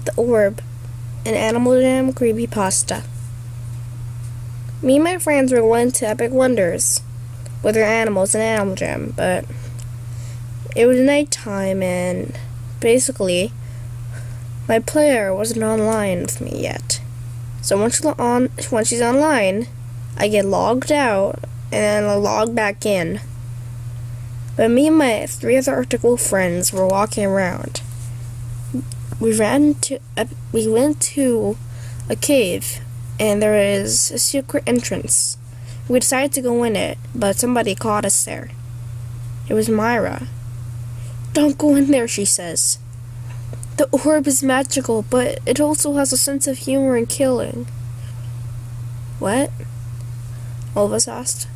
The Orb, an Animal Jam creepypasta. Me and my friends were going to Epic Wonders with our animals in Animal Jam, but it was nighttime and basically my player wasn't online with me yet. So once she's online, I get logged out and then I log back in. But me and my 3 other Arctic Wolf friends were walking around. We went to a cave, and there is a secret entrance. We decided to go in it, but somebody caught us there. It was Myra. "Don't go in there," she says. "The orb is magical, but it also has a sense of humor and killing." "What?" all of us asked.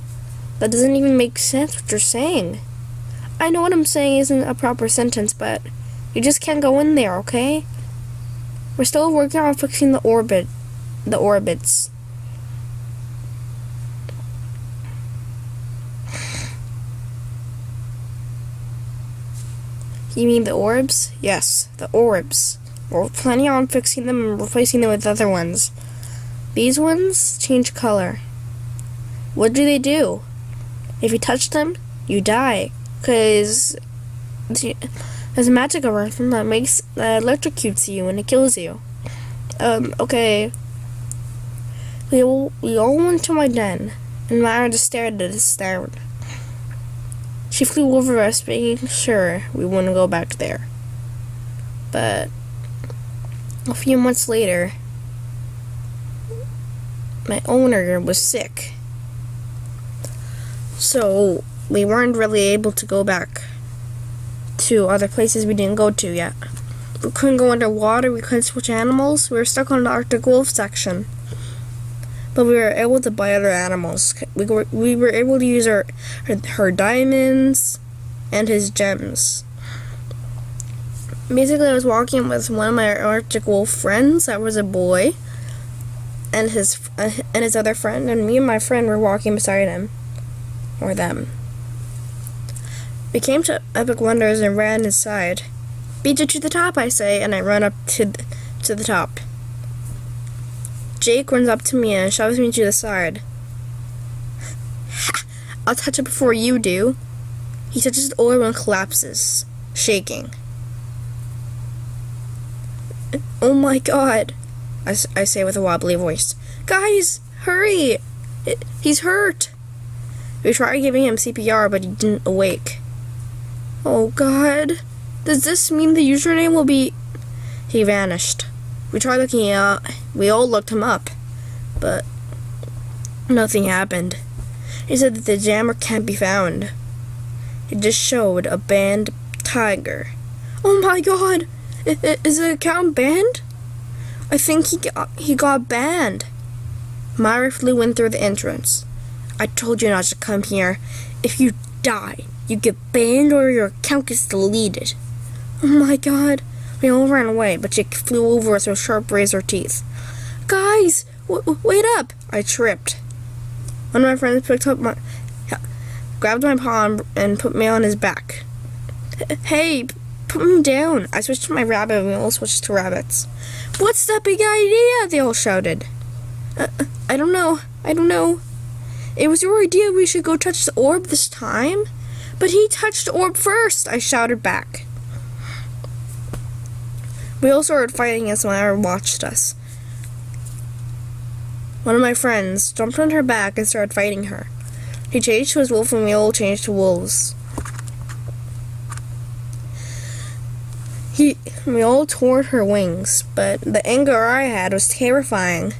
"That doesn't even make sense what you're saying." "I know what I'm saying isn't a proper sentence, but you just can't go in there, okay? We're still working on fixing the orbits. You mean the orbs? Yes, the orbs. We're planning on fixing them and replacing them with other ones. These ones change color. What do they do? If you touch them, you die, because there's magic around them that electrocutes you and it kills you. Okay. We all went to my den, and Myra just stared at us down. She flew over us, making sure we wouldn't go back there. But a few months later, my owner was sick. So we weren't really able to go back to other places we didn't go to yet. We couldn't go underwater, we couldn't switch animals, we were stuck on the Arctic Wolf section. But we were able to buy other animals. We were able to use her diamonds and his gems. Basically, I was walking with one of my Arctic Wolf friends that was a boy, and his other friend, and me and my friend were walking beside him, or them. We came to Epic Wonders and ran inside. "Beat it to the top," I say, and I run up to the top. Jake runs up to me and shoves me to the side. "Ha! I'll touch it before you do." He touches the orb and collapses, shaking. "Oh my god," I say with a wobbly voice. "Guys, hurry! He's hurt." We tried giving him CPR, but he didn't awake. "Oh god, does this mean the username will be..." He vanished. We tried looking out. We all looked him up, but nothing happened. He said that the jammer can't be found. It just showed a banned tiger. "Oh my god! Is the account banned?" "I think he got banned." Myra flew in through the entrance. "I told you not to come here. If you die, you get banned or your account gets deleted." "Oh my god." We all ran away, but Jake flew over us with sharp razor teeth. "Guys, wait up!" I tripped. One of my friends grabbed my paw and put me on his back. "Hey, put me down." I switched to my rabbit and we all switched to rabbits. "What's the big idea?" they all shouted. I don't know. "It was your idea we should go touch the orb this time." "But he touched the orb first," I shouted back. We all started fighting as Myra watched us. One of my friends jumped on her back and started fighting her. He changed to his wolf and we all changed to wolves. We all tore her wings, but the anger I had was terrifying.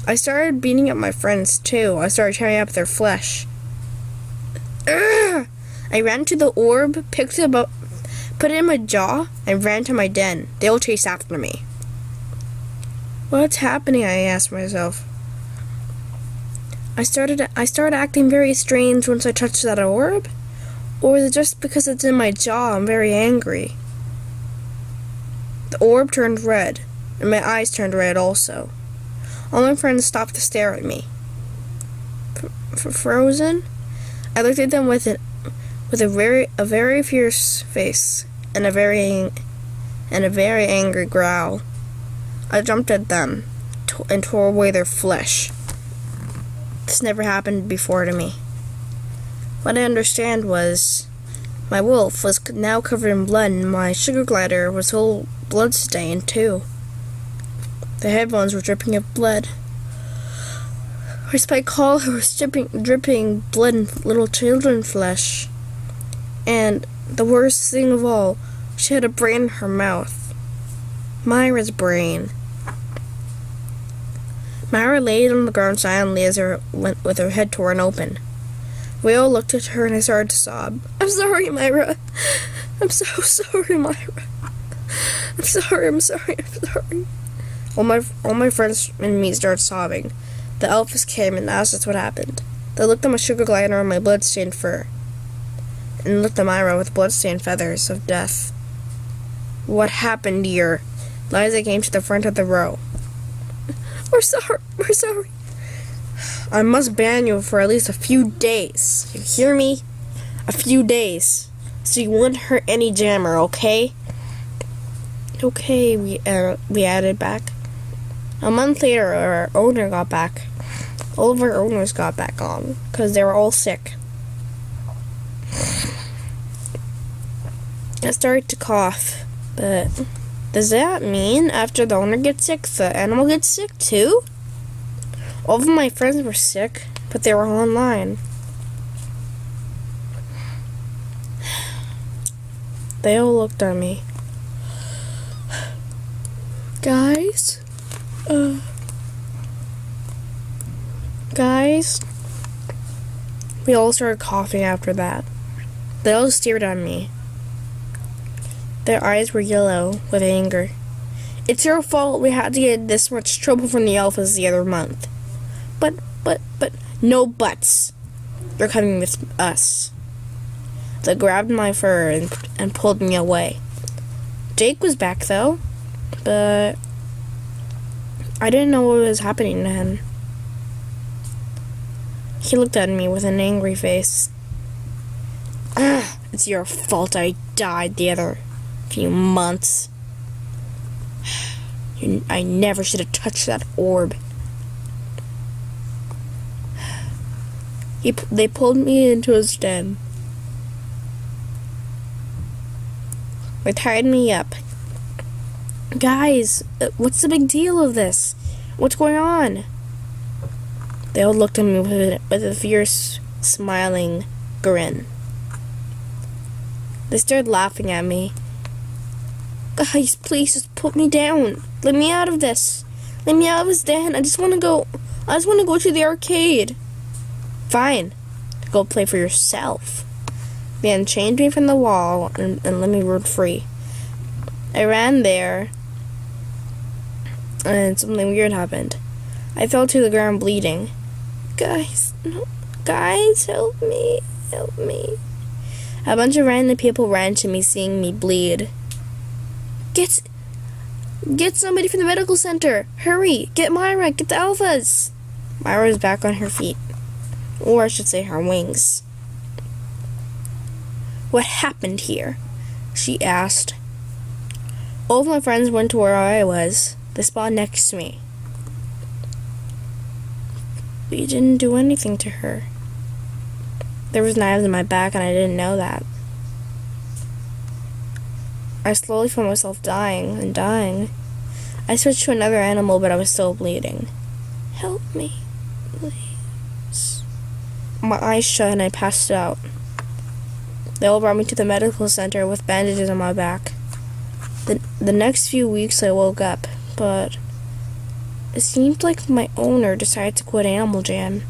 I started beating up my friends too. I started tearing up their flesh. Urgh! I ran to the orb, picked it up, put it in my jaw, and ran to my den. They all chased after me. What's happening? I asked myself. I started acting very strange once I touched that orb? Or is it just because it's in my jaw I'm very angry? The orb turned red, and my eyes turned red also. All my friends stopped to stare at me. Frozen? I looked at them with a very fierce face and a very angry growl. I jumped at them and tore away their flesh. This never happened before to me. What I understand was my wolf was now covered in blood and my sugar glider was whole blood-stained too. The headphones were dripping of blood. Her spike collar was dripping blood and little children flesh. And the worst thing of all, she had a brain in her mouth. Myra's brain. Myra laid on the ground silently as her went with her head torn open. We all looked at her and I started to sob. I'm sorry, Myra. I'm so sorry, Myra. I'm sorry. All my friends and me started sobbing. The Elvis came and asked us what happened. They looked at my sugar glider and my blood-stained fur, and looked at Myra with blood-stained feathers of death. What happened, dear? Liza came to the front of the row. We're sorry. I must ban you for at least a few days. You hear me? A few days. So you won't hurt any jammer, okay? Okay, we added back. A month later, our owner got back. All of our owners got back on, because they were all sick. I started to cough, but does that mean after the owner gets sick, the animal gets sick too? All of my friends were sick, but they were online. They all looked at me. Guys? Guys? We all started coughing after that. They all stared at me. Their eyes were yellow with anger. It's your fault we had to get in this much trouble from the Alphas the other month. But, no buts. You're coming with us. They grabbed my fur and pulled me away. Jake was back though, but I didn't know what was happening to him. He looked at me with an angry face. It's your fault I died the other few months. I never should have touched that orb. They pulled me into his den. They tied me up. Guys, what's the big deal of this? What's going on? They all looked at me with a fierce, smiling grin. They started laughing at me. Guys, please just put me down. Let me out of this. Let me out of this den. I just want to go to the arcade. Fine. Go play for yourself. They unchained me from the wall and let me run free. I ran there, and something weird happened. I fell to the ground bleeding. Guys, no. Guys, help me. Help me. A bunch of random people ran to me, seeing me bleed. Get somebody from the medical center. Hurry. Get Myra. Get the Alphas. Myra was back on her feet. Or I should say her wings. What happened here? She asked. All of my friends went to where I was. They spawned next to me. We didn't do anything to her. There was knives in my back and I didn't know that. I slowly felt myself dying and dying. I switched to another animal, but I was still bleeding. Help me, please. My eyes shut and I passed out. They all brought me to the medical center with bandages on my back. The next few weeks I woke up, but it seemed like my owner decided to quit Animal Jam.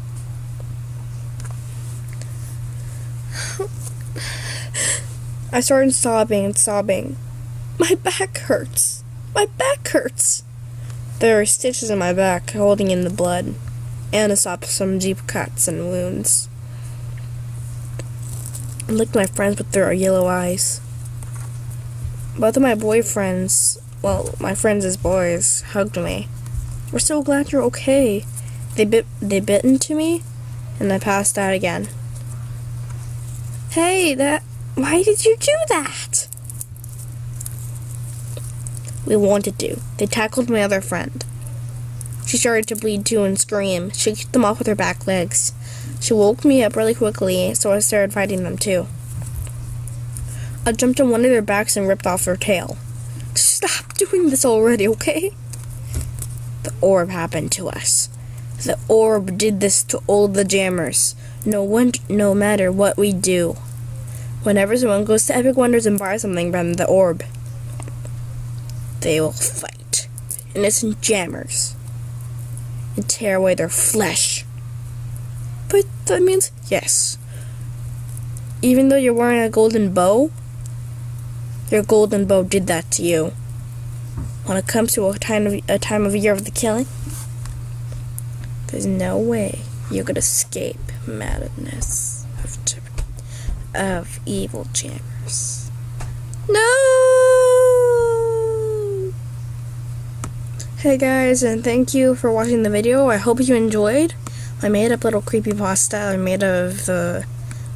I started sobbing and sobbing. My back hurts. My back hurts. There were stitches in my back holding in the blood, and I saw some deep cuts and wounds. I looked at my friends with their yellow eyes. Both of my boyfriends, well, my friends as boys, hugged me. We're so glad you're okay. They bit into me, and I passed out again. Hey, why did you do that? We wanted to. They tackled my other friend. She started to bleed too and scream. She kicked them off with her back legs. She woke me up really quickly, so I started fighting them too. I jumped on one of their backs and ripped off their tail. Stop doing this already, okay? The orb happened to us. The orb did this to all the jammers. No matter what we do. Whenever someone goes to Epic Wonders and buys something from the orb, they will fight innocent jammers and tear away their flesh. But that means, yes, even though you're wearing a golden bow, your golden bow did that to you. When it comes to a time of year of the killing, there's no way you could escape madness of evil jammers. No! Hey guys, and thank you for watching the video. I hope you enjoyed. I made up little creepypasta I made of the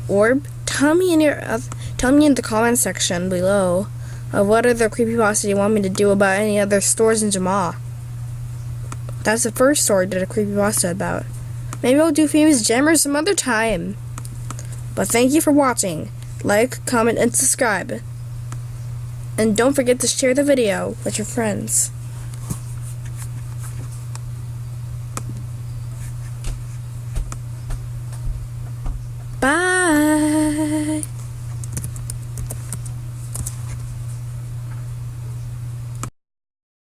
orb. Tell me in the comment section below what other creepypasta you want me to do about any other stores in Jamaa. That's the first store I did a creepypasta about. Maybe I'll do famous jammers some other time. But thank you for watching. Like, comment, and subscribe. And don't forget to share the video with your friends.